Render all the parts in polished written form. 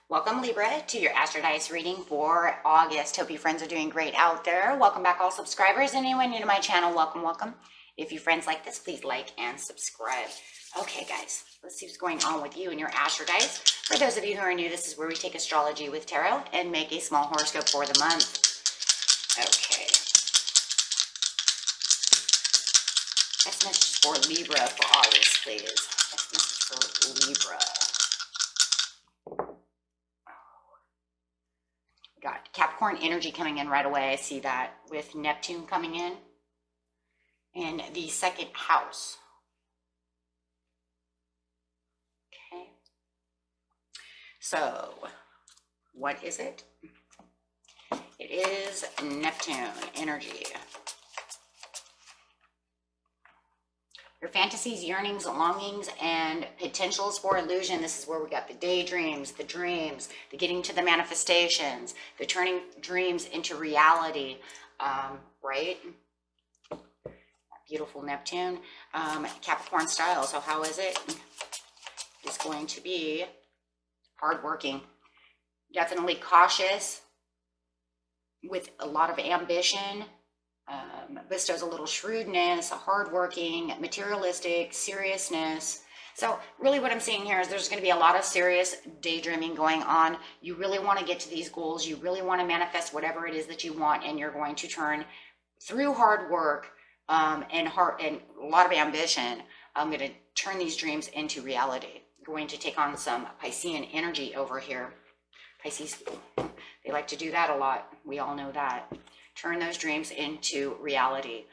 Welcome, Libra, to your Astro Dice reading for August. Hope you friends are doing great out there. Welcome back, all subscribers. Anyone new to my channel, welcome, welcome. If you friends like this, please like and subscribe. Okay, guys, let's see what's going on with you and your Astro Dice. For those of you who are new, this is where we take astrology with tarot and make a small horoscope for the month. Okay. Best message for Libra for August, please. Best message for Libra. Got Capricorn energy coming in right away. I see that with Neptune coming in the second house. Okay. So, what is it? It is Neptune energy. Your fantasies, yearnings, longings, and potentials for illusion. This is where we got the daydreams, the dreams, the getting to the manifestations, the turning dreams into reality, right? Beautiful Neptune. Capricorn style. So how is it? It's going to be hardworking. Definitely cautious with a lot of ambition. Bestows a little shrewdness, hardworking, materialistic, seriousness. So really what I'm seeing here is there's going to be a lot of serious daydreaming going on. You really want to get to these goals. You really want to manifest whatever it is that you want, and you're going to turn through hard work and a lot of ambition. I'm going to turn these dreams into reality. I'm going to take on some Piscean energy over here. Pisces, they like to do that a lot. We all know that. Turn those dreams into reality.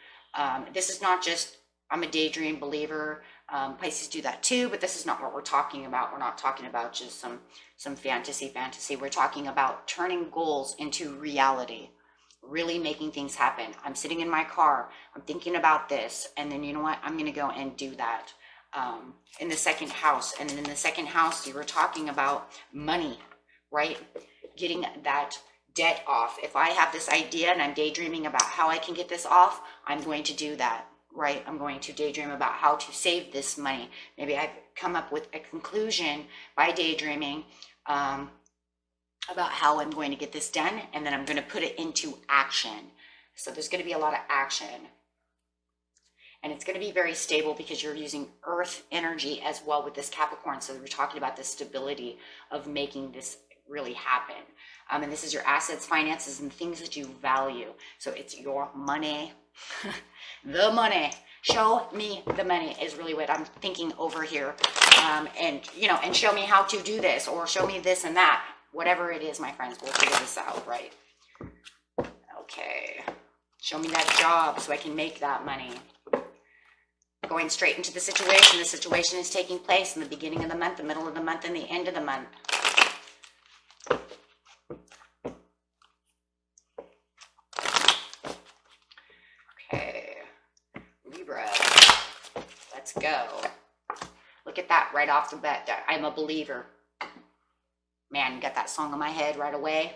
This is not just, I'm a daydream believer. Pisces do that too, but this is not what we're talking about. We're not talking about just some fantasy. We're talking about turning goals into reality, really making things happen. I'm sitting in my car, I'm thinking about this, and then you know what? I'm going to go and do that in the second house. And then in the second house, you were talking about money, right? Getting that debt off. If I have this idea and I'm daydreaming about how I can get this off, I'm going to do that, right? I'm going to daydream about how to save this money. Maybe I've come up with a conclusion by daydreaming about how I'm going to get this done, and then I'm going to put it into action. So there's going to be a lot of action. And it's going to be very stable because you're using earth energy as well with this Capricorn. So we're talking about the stability of making this really happen. And this is your assets, finances, and things that you value. So it's your money. The money. Show me the money is really what I'm thinking over here. And show me how to do this, or show me this and that. Whatever it is, my friends, we'll figure this out, right? Okay. Show me that job so I can make that money. Going straight into the situation. The situation is taking place in the beginning of the month, the middle of the month, and the end of the month. Let's go. Look at that right off the bat. I'm a believer. Man, got that song in my head right away.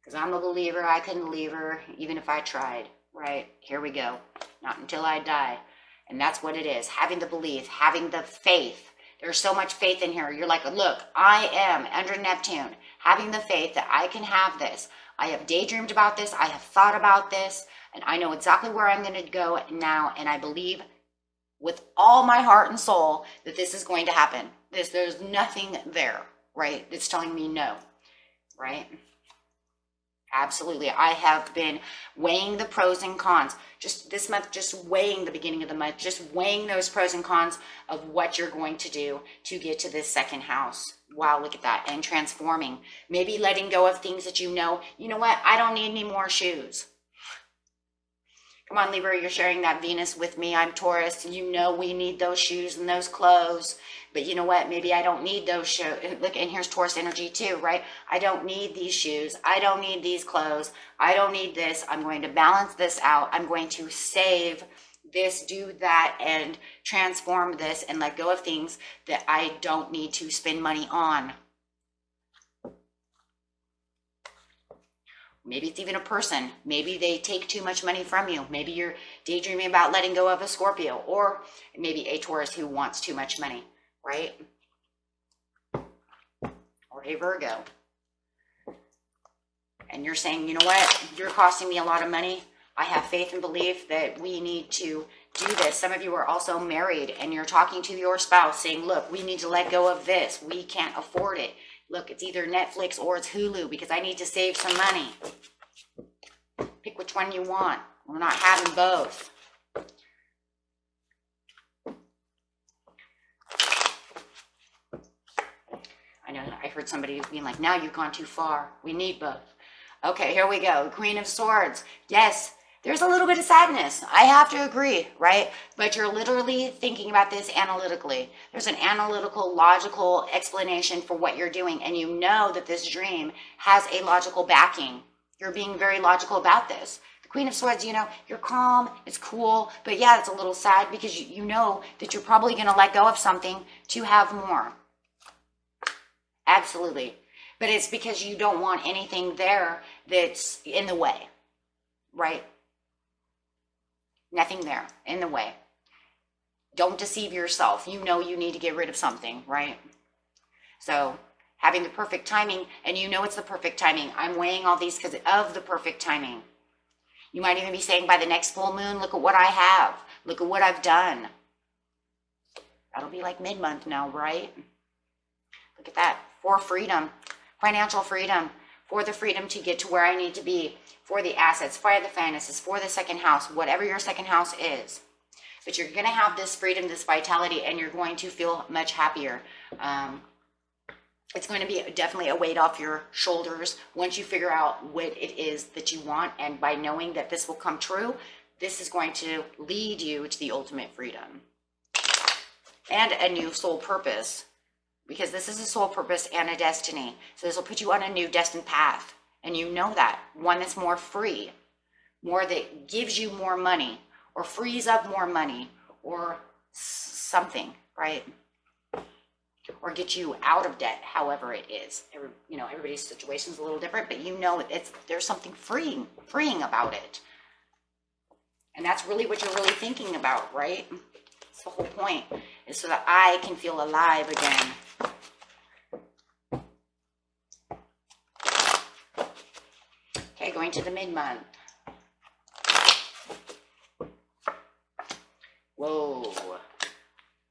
Because I'm a believer. I couldn't leave her even if I tried. Right? Here we go. Not until I die. And that's what it is. Having the belief. Having the faith. There's so much faith in here. You're like, look, I am under Neptune. Having the faith that I can have this. I have daydreamed about this. I have thought about this. And I know exactly where I'm going to go now. And I believe with all my heart and soul that this is going to happen. There's nothing there, right? It's telling me no, right? Absolutely. I have been weighing the pros and cons. Just this month, just weighing the beginning of the month, just weighing those pros and cons of what you're going to do to get to this second house. Wow, look at that. And transforming. maybe letting go of things that you know what? I don't need any more shoes. Come on, Libra, you're sharing that Venus with me. I'm Taurus. You know we need those shoes and those clothes. But you know what? Maybe I don't need those shoes. Look, and here's Taurus energy too, right? I don't need these shoes. I don't need these clothes. I don't need this. I'm going to balance this out. I'm going to save this, do that, and transform this and let go of things that I don't need to spend money on. Maybe it's even a person. Maybe they take too much money from you. Maybe you're daydreaming about letting go of a Scorpio, or maybe a Taurus who wants too much money, right? a Virgo. And you're saying, you know what, you're costing me a lot of money. I have faith and belief that we need to do this. Some of you are also married and you're talking to your spouse saying, look, we need to let go of this. We can't afford it. Look, it's either Netflix or it's Hulu because I need to save some money. Pick which one you want. We're not having both. I know, I heard somebody being like, now you've gone too far. We need both. Okay, here we go. Queen of Swords. Yes, there's a little bit of sadness. I have to agree, right? But you're literally thinking about this analytically. There's an analytical, logical explanation for what you're doing. And you know that this dream has a logical backing. You're being very logical about this. The Queen of Swords, you know, you're calm, it's cool. But yeah, it's a little sad because you know that you're probably going to let go of something to have more. Absolutely. But it's because you don't want anything there that's in the way, right? Nothing there in the way. Don't deceive yourself. You know you need to get rid of something, right? So having the perfect timing, and you know it's the perfect timing. I'm weighing all these because of the perfect timing. You might even be saying by the next full moon, look at what I have. Look at what I've done. That'll be like mid-month now, right? Look at that. For freedom. Financial freedom, for the freedom to get to where I need to be, for the assets, for the finances, for the second house, whatever your second house is. But you're going to have this freedom, this vitality, and you're going to feel much happier. It's going to be definitely a weight off your shoulders once you figure out what it is that you want. And by knowing that this will come true, this is going to lead you to the ultimate freedom and a new soul purpose. Because this is a soul purpose and a destiny. So this will put you on a new destined path. And you know that. One that's more free. More that gives you more money. Or frees up more money. Or something, right? Or get you out of debt, however it is. Everybody's situation is a little different. But you know there's something freeing about it. And that's really what you're really thinking about, right? That's the whole point. Is so that I can feel alive again. Okay, going to the mid-month. Whoa.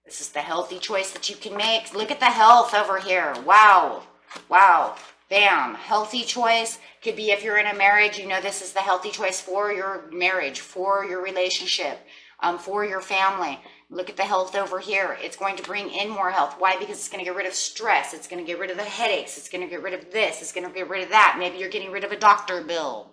This is the healthy choice that you can make. Look at the health over here. Wow. Wow. Bam. Healthy choice. Could be if you're in a marriage, you know this is the healthy choice for your marriage, for your relationship, for your family. Look at the health over here. It's going to bring in more health. Why? Because it's going to get rid of stress. It's going to get rid of the headaches. It's going to get rid of this. It's going to get rid of that. Maybe you're getting rid of a doctor bill.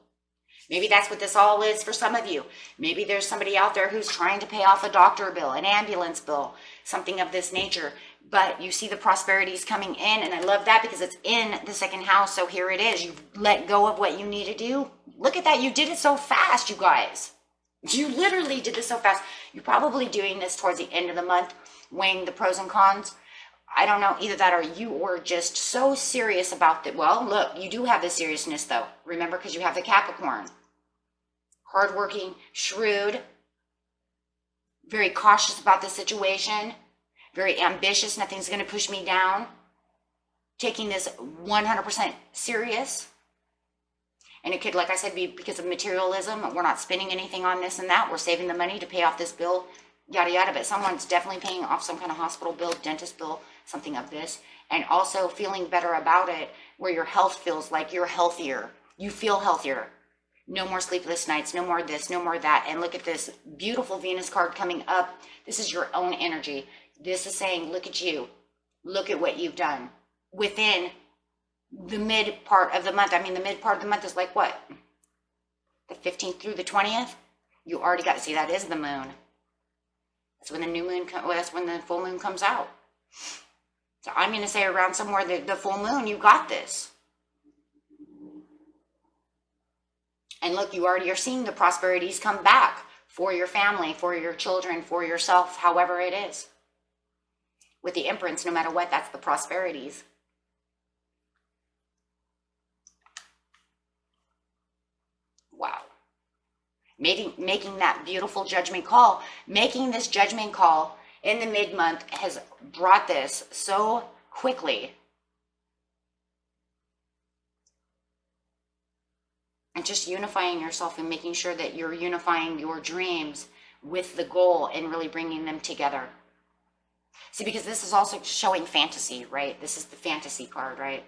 Maybe that's what this all is for some of you. Maybe there's somebody out there who's trying to pay off a doctor bill, an ambulance bill, something of this nature. But you see the prosperities coming in, and I love that because it's in the second house. So here it is. You've let go of what you need to do. Look at that. You did it so fast, you guys. You literally did this so fast. You're probably doing this towards the end of the month, weighing the pros and cons. I don't know, either that or you were just so serious about that. Well, look, you do have the seriousness though. Remember, because you have the Capricorn. Hardworking, shrewd, very cautious about the situation, very ambitious. Nothing's going to push me down. Taking this 100% serious. And it could, like I said, be because of materialism. We're not spending anything on this and that. We're saving the money to pay off this bill, yada, yada. But someone's definitely paying off some kind of hospital bill, dentist bill, something of this. And also feeling better about it, where your health feels like you're healthier. You feel healthier. No more sleepless nights, no more this, no more that. And look at this beautiful Venus card coming up. This is your own energy. This is saying, look at you. Look at what you've done within the mid part of the month. I mean, the mid part of the month is like what? The 15th through the 20th? You already got to see that is the moon. That's when the new moon, that's when the full moon comes out. So I'm going to say around somewhere the full moon, you got this. And look, you already are seeing the prosperities come back for your family, for your children, for yourself, however it is. With the Empress, no matter what, that's the prosperities. Wow. Making that beautiful judgment call, making this judgment call in the mid-month has brought this so quickly and just unifying yourself and making sure that you're unifying your dreams with the goal and really bringing them together. See, because this is also showing fantasy, right? This is the fantasy card, right?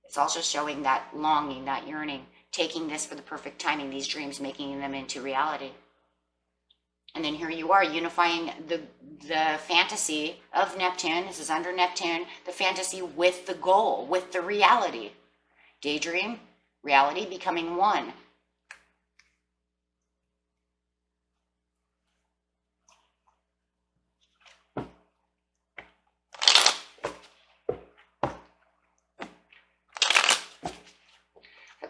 It's also showing that longing, that yearning, taking this for the perfect timing, these dreams, making them into reality. And then here you are unifying the fantasy of Neptune. This is under Neptune, the fantasy with the goal, with the reality. Daydream, reality becoming one.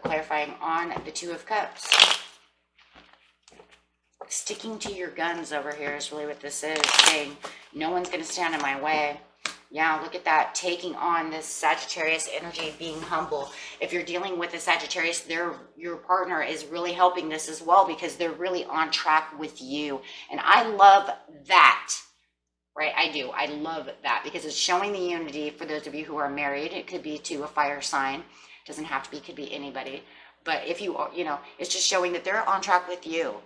Clarifying on the Two of Cups. Sticking to your guns over here is really what this is, saying no one's going to stand in my way. Yeah, look at that, taking on this Sagittarius energy, being humble. If you're dealing with a Sagittarius, your partner is really helping this as well, because they're really on track with you. And I love that, right? I do. I love that, because it's showing the unity for those of you who are married. It could be to a fire sign. Doesn't have to be, could be anybody. But if you are, it's just showing that they're on track with you.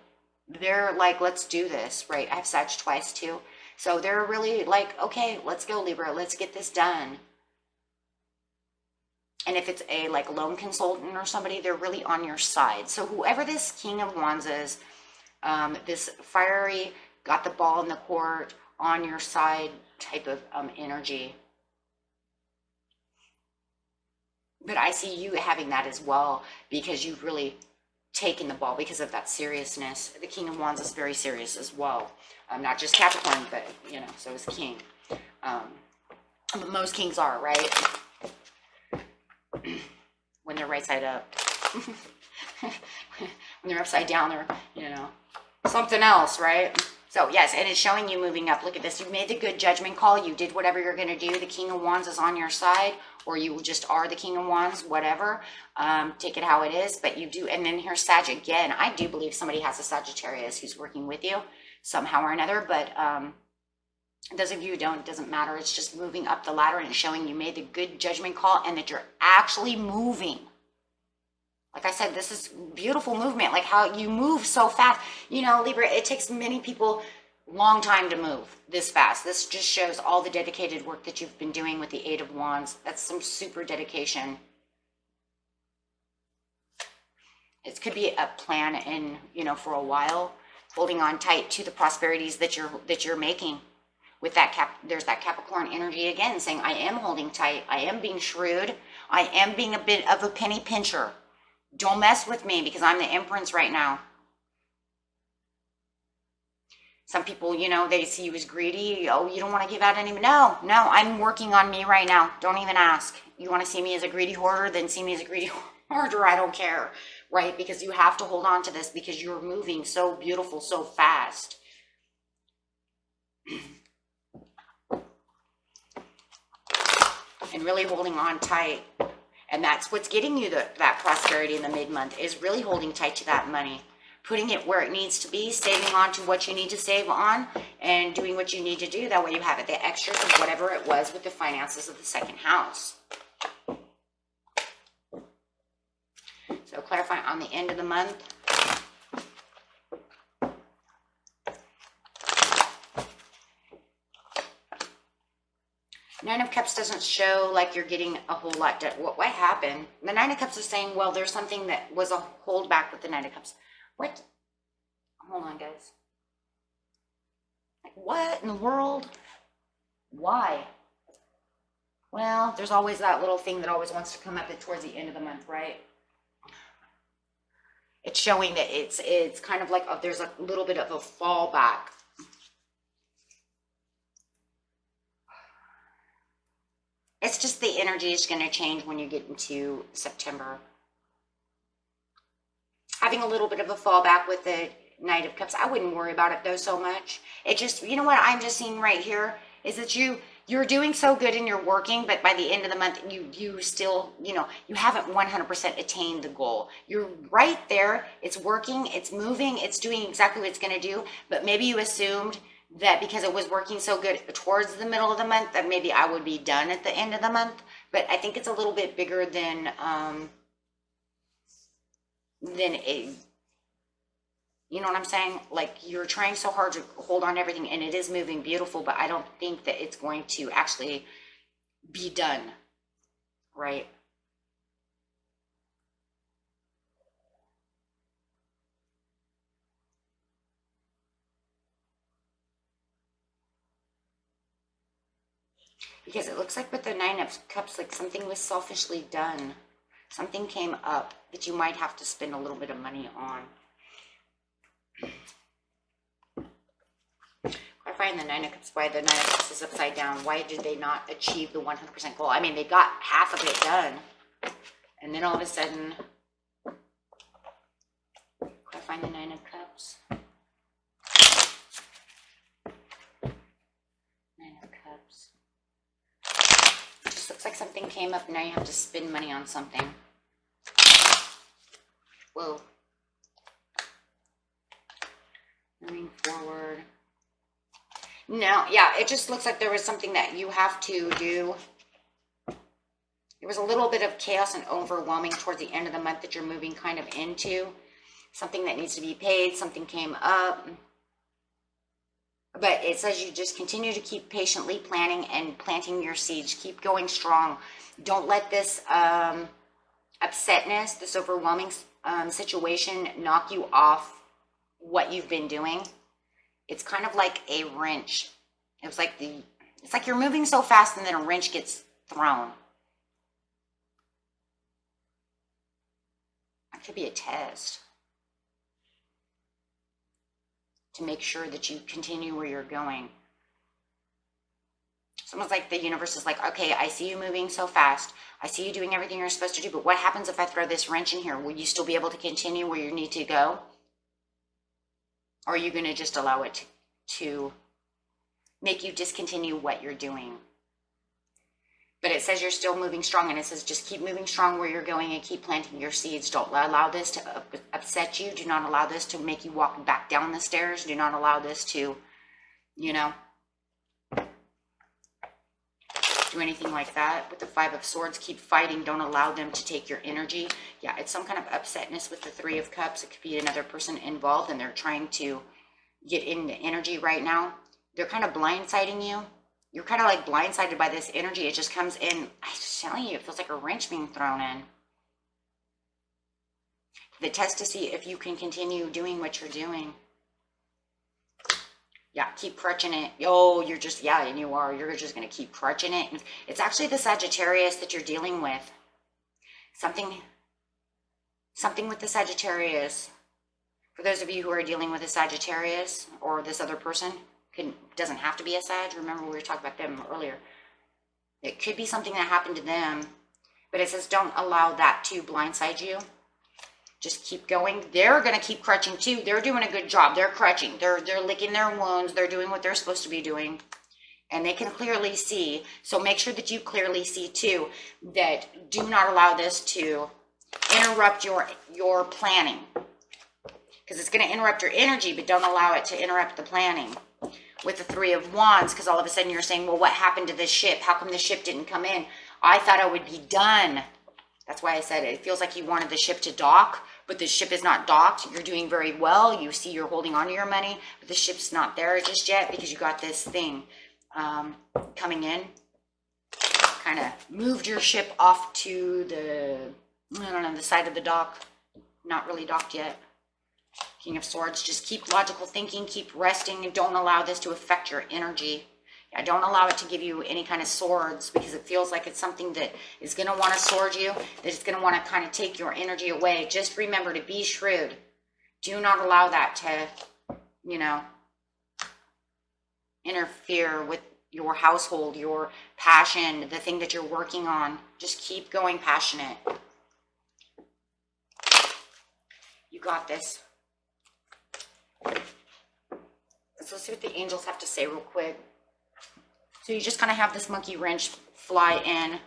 They're like, let's do this, right? I have Sag twice too. So they're really like, okay, let's go, Libra. Let's get this done. And if it's a like loan consultant or somebody, they're really on your side. So whoever this King of Wands is, this fiery, got the ball in the court, on your side type of energy. But I see you having that as well, because you've really taken the ball because of that seriousness. The King of Wands is very serious as well. Not just Capricorn, but, so is King. But most kings are, right? When they're right side up. When they're upside down, they're, something else, right? So yes, and it's showing you moving up. Look at this. You made the good judgment call. You did whatever you're going to do. The King of Wands is on your side, or you just are the King of Wands, whatever. Take it how it is, but you do. And then here's Sag again. I do believe somebody has a Sagittarius who's working with you somehow or another, but those of you who don't, it doesn't matter. It's just moving up the ladder and showing you made the good judgment call and that you're actually moving. Like I said, this is beautiful movement, like how you move so fast. Libra, it takes many people long time to move this fast. This just shows all the dedicated work that you've been doing with the Eight of Wands. That's some super dedication. It could be a plan in, for a while, holding on tight to the prosperities that you're making. With that there's that Capricorn energy again, saying, I am holding tight. I am being shrewd. I am being a bit of a penny pincher. Don't mess with me because I'm the Empress right now. Some people, they see you as greedy. Oh, you don't want to give out any. No, I'm working on me right now. Don't even ask. You want to see me as a greedy hoarder, then see me as a greedy hoarder. I don't care, right? Because you have to hold on to this because you're moving so beautiful, so fast. And really holding on tight. And that's what's getting you that prosperity in the mid-month, is really holding tight to that money, putting it where it needs to be, saving on to what you need to save on, and doing what you need to do. That way you have it, the extras of whatever it was with the finances of the second house. So clarify on the end of the month. Nine of Cups doesn't show like you're getting a whole lot done. What happened? The Nine of Cups is saying, well, there's something that was a holdback with the Nine of Cups. What? Hold on, guys. Like, what in the world? Why? Well, there's always that little thing that always wants to come up towards the end of the month, right? It's showing that it's kind of like there's a little bit of a fallback. It's just the energy is going to change when you get into September. Having a little bit of a fallback with the Knight of Cups. I wouldn't worry about it though so much. It just, what I'm just seeing right here is that you're doing so good and you're working, but by the end of the month, you still, you haven't 100% attained the goal. You're right there. It's working. It's moving. It's doing exactly what it's going to do. But maybe you assumed that because it was working so good towards the middle of the month, that maybe I would be done at the end of the month. But I think it's a little bit bigger than, then you know what I'm saying? Like, you're trying so hard to hold on to everything, and it is moving beautiful, but I don't think that it's going to actually be done, right? Because it looks like with the Nine of Cups, like something was selfishly done. Something came up that you might have to spend a little bit of money on. I find the Nine of Cups, why the Nine of Cups is upside down. Why did they not achieve the 100% goal? I mean, they got half of it done. And then all of a sudden, I find the Nine of Cups. Nine of Cups. It just looks like something came up. Now you have to spend money on something. Whoa. Moving forward. No, yeah, it just looks like there was something that you have to do. There was a little bit of chaos and overwhelming towards the end of the month that you're moving kind of into. Something that needs to be paid, something came up. But it says you just continue to keep patiently planning and planting your seeds. Keep going strong. Don't let this upsetness, this overwhelming situation knock you off what you've been doing. It's kind of like a wrench. It's like you're moving so fast and then a wrench gets thrown. It could be a test to make sure that you continue where you're going. It's almost like the universe is like, okay, I see you moving so fast. I see you doing everything you're supposed to do, but what happens if I throw this wrench in here? Will you still be able to continue where you need to go? Or are you going to just allow it to make you discontinue what you're doing? But it says you're still moving strong, and it says just keep moving strong where you're going and keep planting your seeds. Don't allow this to upset you. Do not allow this to make you walk back down the stairs. Do not allow this to, do anything like that. With the Five of Swords, keep fighting. Don't allow them to take your energy. Yeah, it's some kind of upsetness with the Three of Cups. It could be another person involved, and they're trying to get into energy right now. They're kind of blindsiding you. You're kind of like blindsided by this energy. It just comes in. I'm just telling you, it feels like a wrench being thrown in. The test to see if you can continue doing what you're doing. Yeah, keep crutching it. Oh, you're just, yeah, and you are. You're just going to keep crutching it. It's actually the Sagittarius that you're dealing with. Something with the Sagittarius. For those of you who are dealing with a Sagittarius or this other person, doesn't have to be a Sag. Remember, we were talking about them earlier. It could be something that happened to them, but it says don't allow that to blindside you. Just keep going. They're going to keep crutching too. They're doing a good job. They're crutching. They're licking their wounds. They're doing what they're supposed to be doing. And they can clearly see. So make sure that you clearly see too that do not allow this to interrupt your planning. Because it's going to interrupt your energy, but don't allow it to interrupt the planning. With the Three of Wands, because all of a sudden you're saying, well, what happened to this ship? How come the ship didn't come in? I thought I would be done. That's why I said it feels like you wanted the ship to dock, but the ship is not docked. You're doing very well. You see you're holding on to your money, but the ship's not there just yet because you got this thing coming in. Kind of moved your ship off to the side of the dock. Not really docked yet. King of Swords, just keep logical thinking, keep resting, and don't allow this to affect your energy. Yeah, don't allow it to give you any kind of swords, because it feels like it's something that is going to want to sword you, that is going to want to kind of take your energy away. Just remember to be shrewd. Do not allow that to, interfere with your household, your passion, the thing that you're working on. Just keep going passionate. You got this. So let's see what the angels have to say real quick. So you just kind of have this monkey wrench fly in.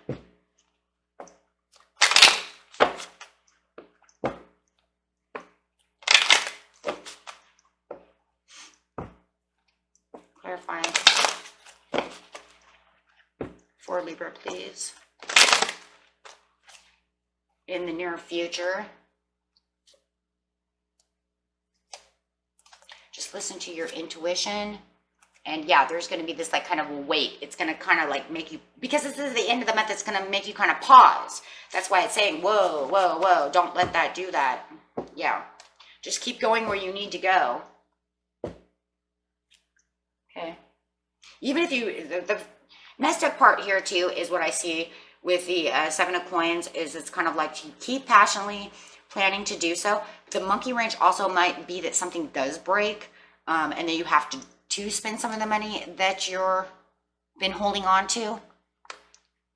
Clarifying. For Libra, please. In the near future, just listen to your intuition. And yeah, there's going to be this like kind of a weight. It's going to kind of like make you, because this is the end of the month, it's going to make you kind of pause. That's why it's saying, whoa, whoa, whoa, don't let that do that. Yeah, just keep going where you need to go. Okay. Even if you, the messed up part here too is what I see with the Seven of Coins is it's kind of like you keep passionately planning to do so. The monkey wrench also might be that something does break, and then you have to spend some of the money that you're been holding on to.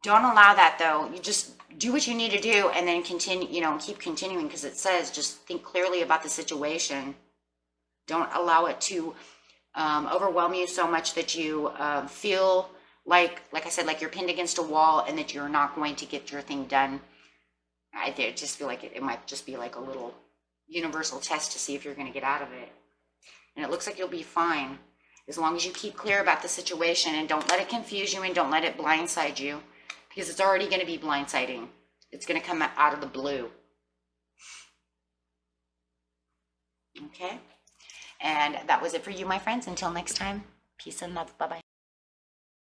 Don't allow that though. You just do what you need to do and then continue, you know, keep continuing, because it says just think clearly about the situation. Don't allow it to overwhelm you so much that you feel like I said, like you're pinned against a wall and that you're not going to get your thing done. I just feel like it might just be like a little universal test to see if you're going to get out of it. And it looks like you'll be fine as long as you keep clear about the situation and don't let it confuse you and don't let it blindside you, because it's already going to be blindsiding. It's going to come out of the blue. Okay. And that was it for you, my friends. Until next time, peace and love. Bye-bye.